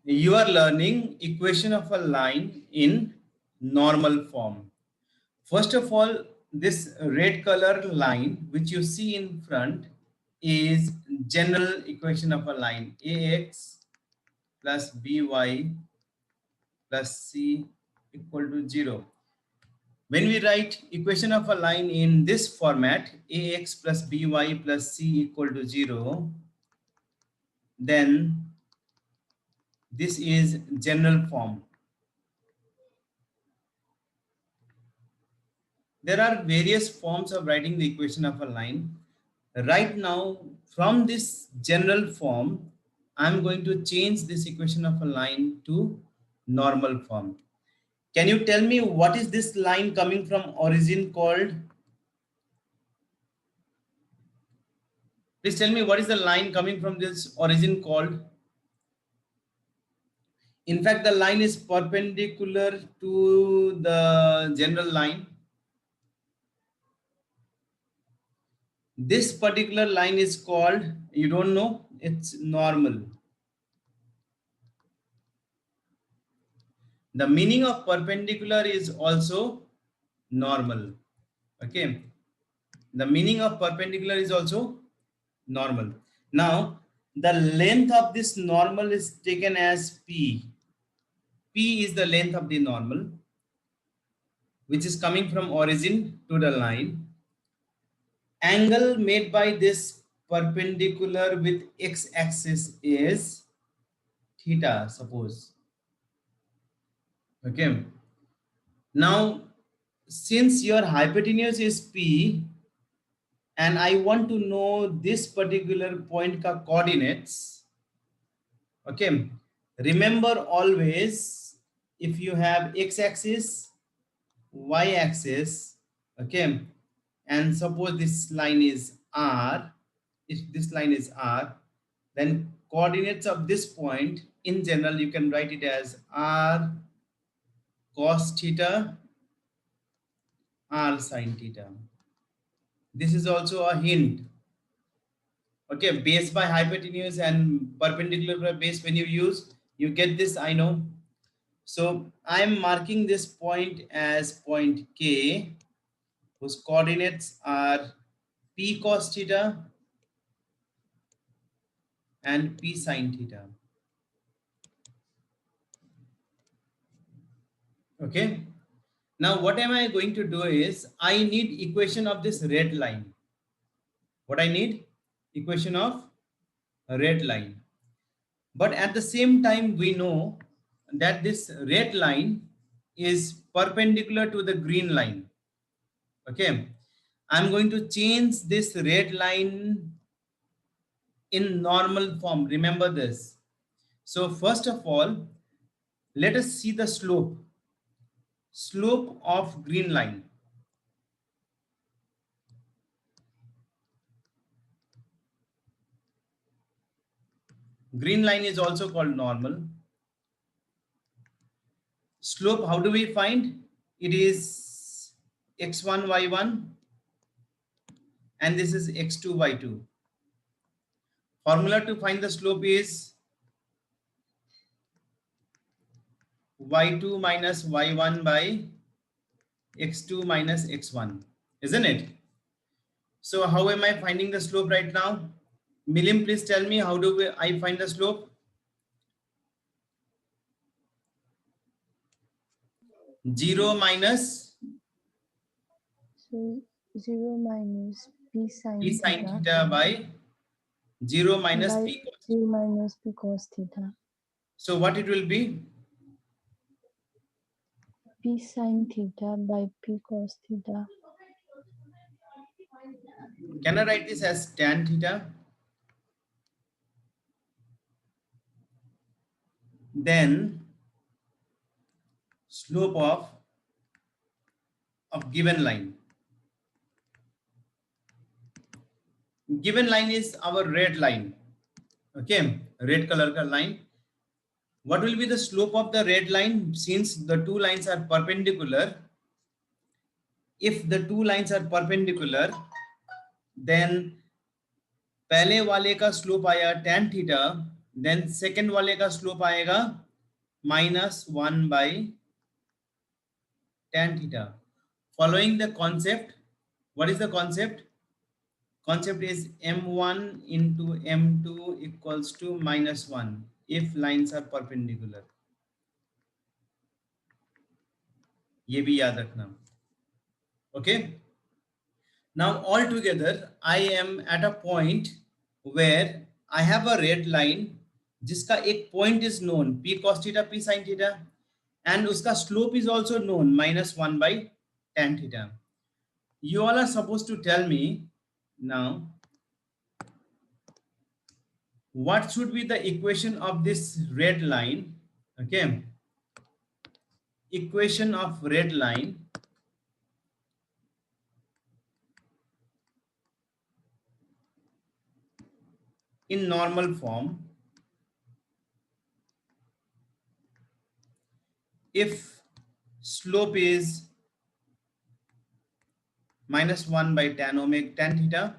You are learning equation of a line in normal form. First of all, this red color line which you see in front is general equation of a line, ax plus by plus c equal to 0. When we write equation of a line in this format, ax plus by plus c equal to 0, then this is general form. There are various forms of writing the equation of a line. Right now, from this general form, I'm going to change this equation of a line to normal form. Can you tell me what is this line coming from origin called? Please tell me what is the line coming from this origin called? In fact, the line is perpendicular to the general line. This particular line is called, you don't know, it's normal. The meaning of perpendicular is also normal. Okay. The meaning of perpendicular is also normal. Now, the length of this normal is taken as P. P is the length of the normal, which is coming from origin to the line. Angle made by this perpendicular with x-axis is theta, suppose. Okay. Now, since your hypotenuse is P, and I want to know this particular point ka coordinates. Okay, remember always, if you have x-axis, y-axis, okay, and suppose this line is r, if this line is r, then coordinates of this point in general you can write it as r cos theta, r sin theta. This is also a hint. Okay, base by hypotenuse and perpendicular by base, when you use, you get this, I know. So I am marking this point as point K, whose coordinates are P cos theta and P sin theta. Okay. Now what am I going to do is, I need equation of this red line. What I need? Equation of a red line. But at the same time, we know that this red line is perpendicular to the green line. Okay. I'm going to change this red line in normal form. Remember this. So first of all, let us see the slope. Slope of green line. Green line is also called normal. Slope, how do we find? It is x1, y1, and this is x2, y2. Formula to find the slope is y2 minus y1 by x2 minus x1, isn't it? So how am I finding the slope right now? Milim, please tell me, how do I find the slope? 0 minus So 0 minus p p sin sin theta theta by 0 minus by p cos. 0 minus p cos theta. So what it will be? P sin theta by p cos theta. Can I write this as tan theta? Then slope of given line. Given line is our red line. Okay, red color ka line. What will be the slope of the red line? Since the two lines are perpendicular, if the two lines are perpendicular, then पहले वाले का slope आया tan theta then second वाले का slope आएगा -1/tan theta. Following the concept, what is the concept? Concept is m1 into m2 equals to -1 if lines are perpendicular. ये भी याद रखना. Okay. Now altogether, I am at a point where I have a red line जिसका एक point is known, p cos theta, p sin theta, and उसका slope is also known, -1/tan theta. You all are supposed to tell me now what should be the equation of this red line. Okay, equation of red line in normal form if slope is -1/tan theta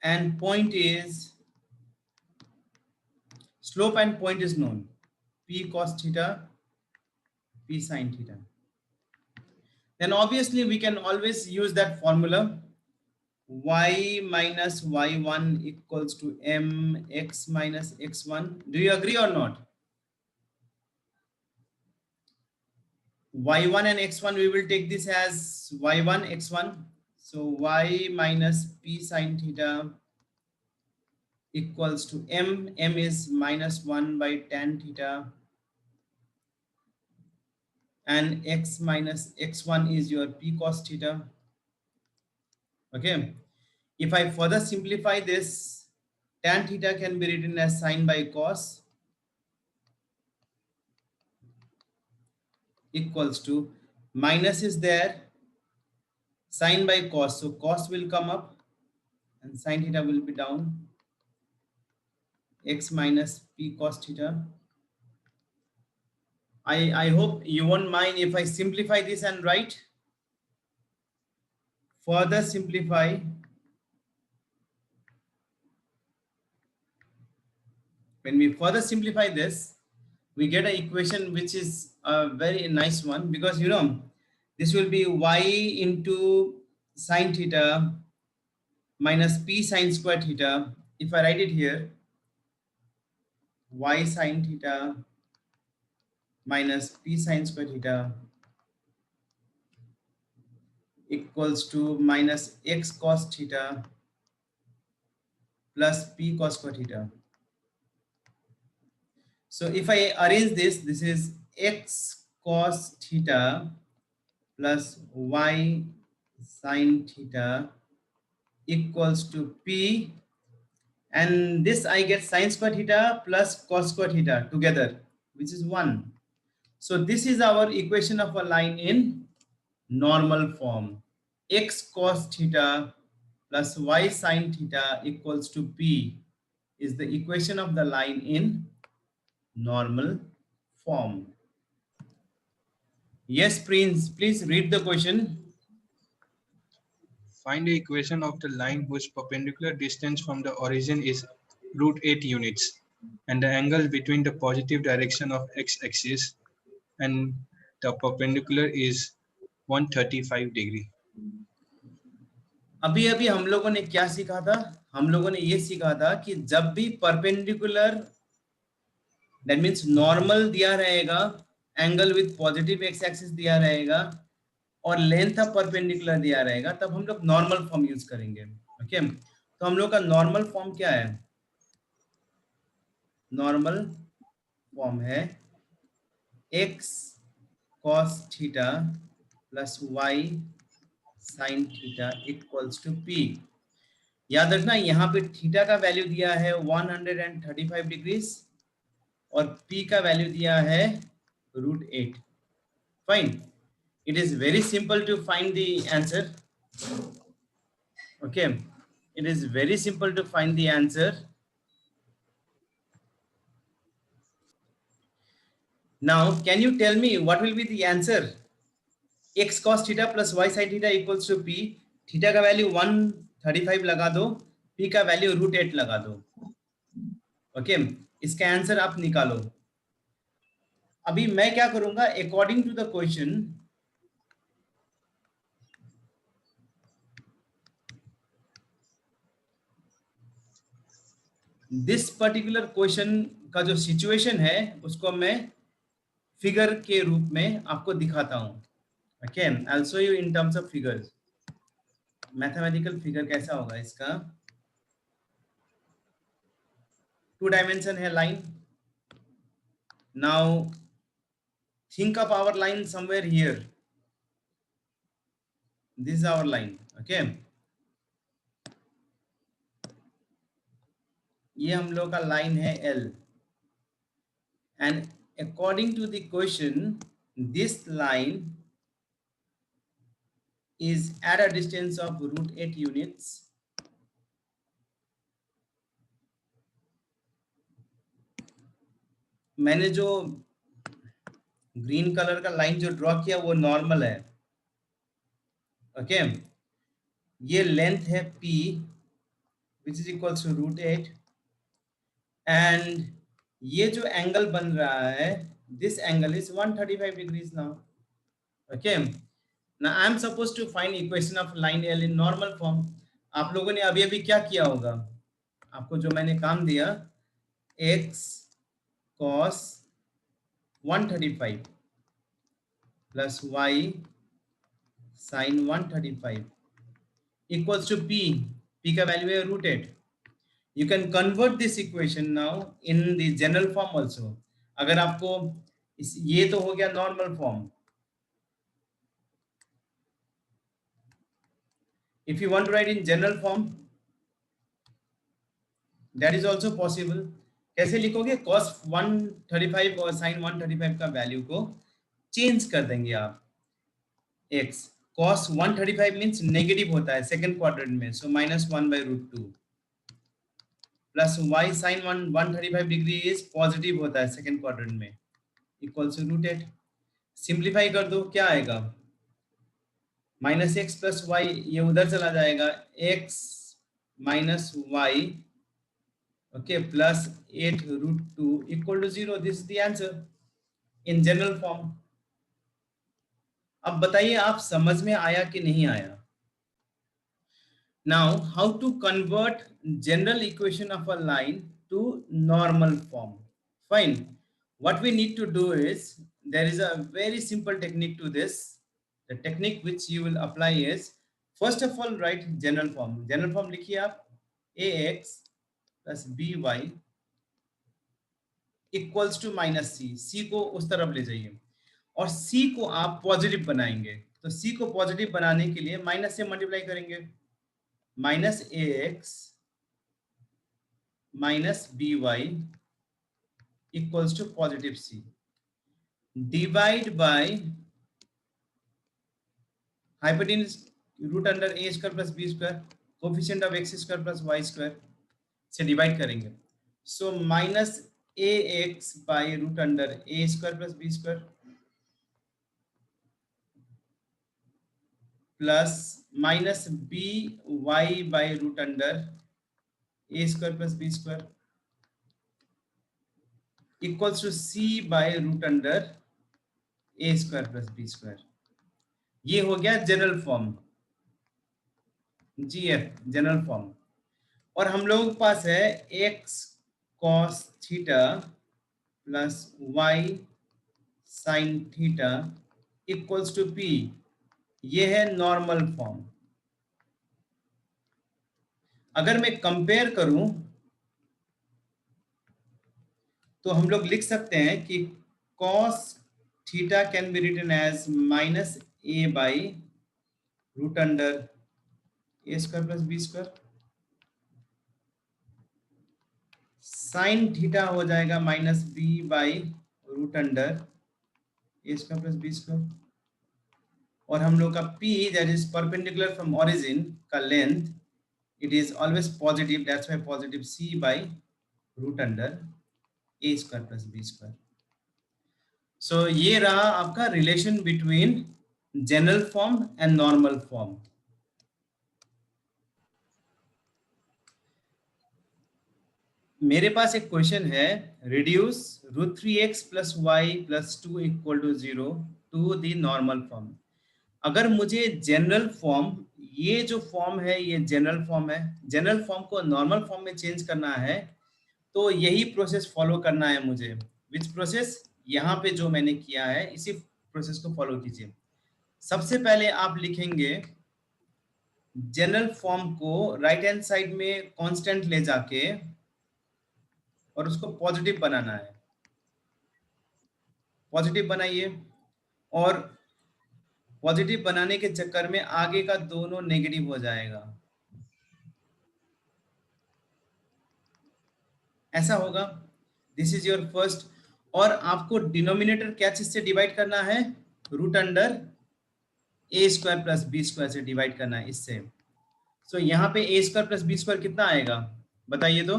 and point is, slope and point is known, p cos theta, p sin theta. Then obviously we can always use that formula, y minus y1 equals to mx minus x1. Do you agree or not? Y1 and x1, we will take this as y1 x1. So y minus p sin theta equals to m is -1/tan theta, and x minus x1 is your p cos theta. Okay, if I further simplify this, tan theta can be written as sin by cos equals to, minus is there, sin by cos, so cos will come up and sin theta will be down, x minus p cos theta. I hope you won't mind if I simplify this and write. Further simplify, when we further simplify this, we get an equation which is a very nice one, because you know this will be y into sine theta minus p sine square theta. If I write it here, y sine theta minus p sine square theta equals to minus x cos theta plus p cos square theta. So if I arrange this, this is x cos theta plus y sine theta equals to p, and this I get sine square theta plus cos square theta together, which is 1. So this is our equation of a line in normal form. X cos theta plus y sine theta equals to p is the equation of the line in normal form. Yes, Prince, please read the question. Find the equation of the line whose perpendicular distance from the origin is √8 units and the angle between the positive direction of x-axis and the perpendicular is 135 degree. अभी अभी हम लोगों ने क्या सीखा था? हम लोगों ने ये सीखा था कि जब भी परपेंडिकुलर, दैट मींस नॉर्मल दिया रहेगा, angle with positive x axis दिया रहेगा और लेंथ ऑफ परपेंडिकुलर दिया रहेगा, तब हम लोग नॉर्मल फॉर्म यूज करेंगे. ओके, तो हम लोग का नॉर्मल फॉर्म क्या है? नॉर्मल फॉर्म है x cos theta plus y sin theta equals to p. याद रखना यहाँ पे थीटा का वैल्यू दिया है 135 डिग्रीज और p का वैल्यू दिया है √8. Fine, it is very simple to find the answer. Okay, it is very simple to find the answer. Now can you tell me what will be the answer? x cos theta plus y sin theta equals to p. Theta का value 135 लगा दो, p का value √8 लगा दो. Okay, इसका answer आप निकालो। अभी मैं क्या करूंगा, according to the question, this particular question का जो सिचुएशन है उसको मैं फिगर के रूप में आपको दिखाता हूं। Okay, I will show you in terms of figures. Mathematical figure कैसा होगा इसका। टू डायमेंशन है line. Now think of our line somewhere here. This is our line. Okay, ये हम लोग का लाइन है L, and according to the question this line is at a distance of √8 units. मैंने जो ग्रीन कलर का line जो draw किया वो नॉर्मल है। ओके, ये लेंथ है P which is equals to √8, and ये जो एंगल बन रहा है this angle is 135 degrees now. Okay, now I am supposed to find equation of line L in normal form. आप लोगों ने अभी अभी क्या किया होगा, आपको जो मैंने काम दिया, x cos 135 plus y sin 135 equals to p. p का वैल्यू है √8. You can convert this equation now in the general form also. अगर आपको ये तो हो गया normal form. If you want to write in general form, that is also possible. कैसे लिखोगे, cos 135 और sin 135 का वैल्यू को चेंज कर देंगे आप। x cos 135 मीन्स नेगेटिव होता है सेकंड क्वाड्रेंट में, सो -1/√2, plus y sin 135 degree is positive होता है सेकंड क्वाड्रेंट में, इक्वल्स टू √8। सिंप्लीफाई कर दो, क्या आएगा, -x प्लस y, ये उधर चला जाएगा, x minus y, okay, plus 8√2 equal to 0. This is the answer in general form. अब बताइए आप समझ में आया कि नहीं आया। Now how to convert general equation of a line to normal form. Fine, what we need to do is, there is a very simple technique to this. The technique which you will apply is, first of all write general form. General form लिखिए आप, ax plus by equals to -c, c को उस तरफ ले जाइए और c को आप पॉजिटिव बनाएंगे। तो c को पॉजिटिव बनाने के लिए माइनस से मल्टीप्लाई करेंगे, -ax minus by equals to positive c, divide by hypotenuse √a² plus b², coefficient of x² plus y² से डिवाइड करेंगे, so -ax by √a² plus b² plus -by by √a² plus b² equals to c by √a² plus b²। ये हो गया general form, GF general form. और हम लोगों के पास है x cos theta plus y sin theta equals to p, ये है नॉर्मल फॉर्म। अगर मैं कंपेयर करूं तो हम लोग लिख सकते हैं कि cos theta can be written as -a by √a² plus b², sine theta हो जाएगा -b by √a² plus b², और हम लोग का p that is perpendicular from origin का length, it is always positive, that's why positive c by √a² plus b²। So ये रहा आपका relation between general form and normal form. मेरे पास एक क्वेश्चन है, reduce √3x plus y plus 2 equal to 0 to the normal form. अगर मुझे general form, ये जो फॉर्म है ये जनरल फॉर्म है, जनरल फॉर्म को नॉर्मल फॉर्म में चेंज करना है तो यही प्रोसेस फॉलो करना है मुझे। Which process? यहाँ पे जो मैंने किया है इसी प्रोसेस को फॉलो कीजिए। सबसे पहले आप लिखेंगे जनरल फॉर्म को राइट हैंड साइड में कांस्टेंट ले जाके और उसको पॉजिटिव बनाना है। पॉजिटिव बनाइए, और पॉजिटिव बनाने के चक्कर में आगे का दोनों नेगेटिव हो जाएगा, ऐसा होगा। This is your first. और आपको डिनोमिनेटर क्या चीज से डिवाइड करना है? Root under a square plus b square से डिवाइड करना है, इससे। सो यहाँ पे a square plus b square कितना आएगा बताइए तो।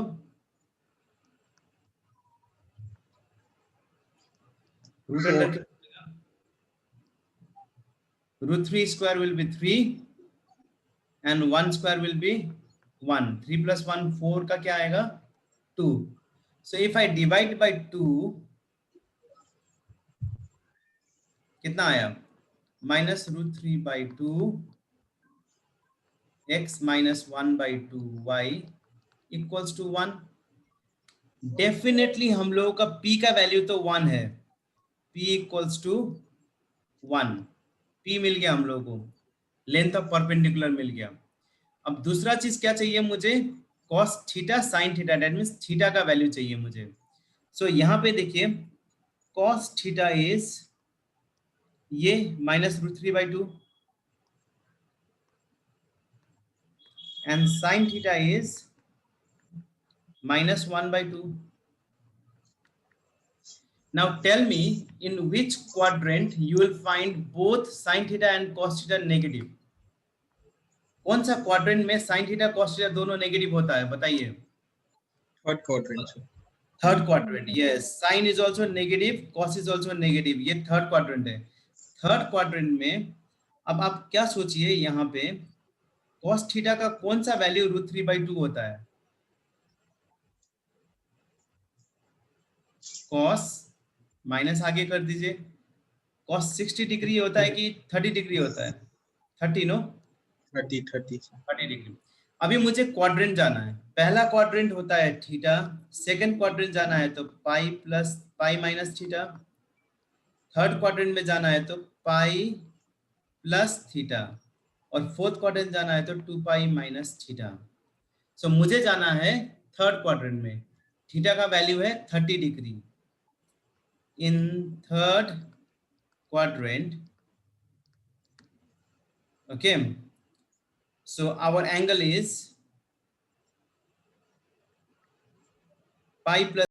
Root under 4. √3 square will be 3 and 1 square will be 1। 3 plus 1 4 का क्या आएगा? 2। So if I divide by 2, कितना आया? -√3/2 x minus 1/2 y equals to 1। Definitely हम लोगों का p का वैल्यू तो 1 है, p इक्वल्स टू 1। p मिल गया हम लोगों को, लेंथ ऑफ परपेंडिकुलर मिल गया। अब दूसरा चीज क्या चाहिए मुझे? cos theta sin theta, that means theta का वैल्यू चाहिए मुझे। सो यहाँ पे देखिए, cos थीटा इज ये -√3/2 and sin theta is -1/2। Now tell me in which quadrant you will find both sin theta and cos theta negative। कौन सा quadrant में sin theta cos theta दोनों नेगेटिव होता है बताइए? Third quadrant, sir. Third quadrant, yes. sin is also negative, cos is also negative, ये third quadrant है। Third quadrant में अब आप क्या सोचिए, यहाँ पे cos थीटा का कौन सा वैल्यू √3/2 होता है? cos माइनस आगे कर दीजिए, cos 60 डिग्री होता है कि 30 डिग्री होता है? 30 नो, 30, sir. 30 डिग्री। अभी मुझे क्वाड्रेंट जाना है, पहला क्वाड्रेंट होता है थीटा, सेकंड क्वाड्रेंट जाना है तो pi plus pi minus theta, third quadrant में जाना है तो पाई प्लस थीटा, और फोर्थ क्वाड्रेंट जाना है तो 2 पाई माइनस थीटा। सो मुझे जाना है थर्ड क्वाड्रेंट में, थीटा का वैल्यू है 30 degree. In third quadrant, okay, so our angle is pi plus